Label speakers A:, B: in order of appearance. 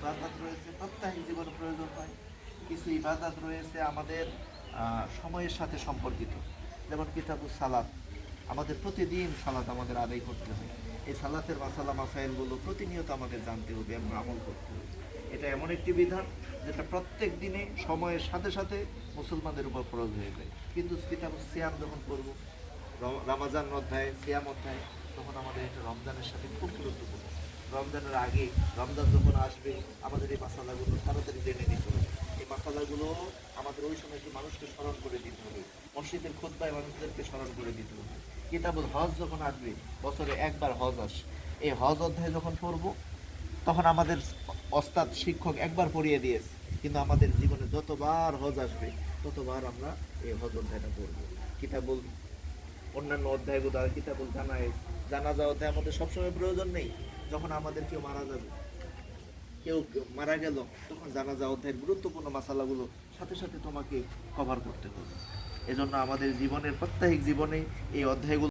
A: ইবাদত রয়েছে প্রত্যেক জীবনে প্রয়োজন হয়, কিছু ইবাদত রয়েছে আমাদের সময়ের সাথে সম্পর্কিত। যেমন কিতাবুস সালাত, আমাদের প্রতিদিন সালাত আমাদের আদায় করতে হয়। এই সালাতের মাসালা মাসাইলগুলো প্রতিনিয়ত আমাদের জানতে হবে এবং আমল করতে হবে। এটা এমন একটি বিধান যেটা প্রত্যেক দিনে সময়ের সাথে সাথে মুসলমানদের উপর ফরজ হয়ে যায়। কিন্তু কিতাবুস সিয়াম যখন পড়ব, রামাজান অধ্যায়, সিয়াম অধ্যায়, তখন আমাদের এটা রমজানের সাথে খুব গুরুত্বপূর্ণ। রমজানের আগে, রমজান যখন আসবে, আমাদের এই মাসালাগুলো তাড়াতাড়ি জেনে নিতে হবে। এই মাসালাগুলো আমাদের ওই সময় কি মানুষকে স্মরণ করে দিতে হবে, মসজিদের খুতবায় মানুষদেরকে স্মরণ করে দিতে হবে। কিতাবুল হজ যখন আসবে, বছরে একবার হজ আসে, এই হজ অধ্যায় যখন পড়ব, তখন আমাদের ওস্তাদ শিক্ষক একবার পড়িয়ে দিয়েছে, কিন্তু আমাদের জীবনে যতবার হজ আসবে ততবার আমরা এই হজ অধ্যায়টা পড়বো। কিতাবুল অন্যান্য অধ্যায়গুলো, কিতাবুল জানায়েজ, জানাজা অধ্যায় আমাদের সবসময় প্রয়োজন নেই। যখন আমাদের কেউ মারা যাবে, কেউ মারা গেল, তখন জানাজা অধ্যায়ের গুরুত্বপূর্ণ মাসালাগুলো সাথে সাথে তোমাকে কভার করতে হবে। এজন্য আমাদের জীবনের প্রত্যেক জীবনে এই অধ্যায়গুলো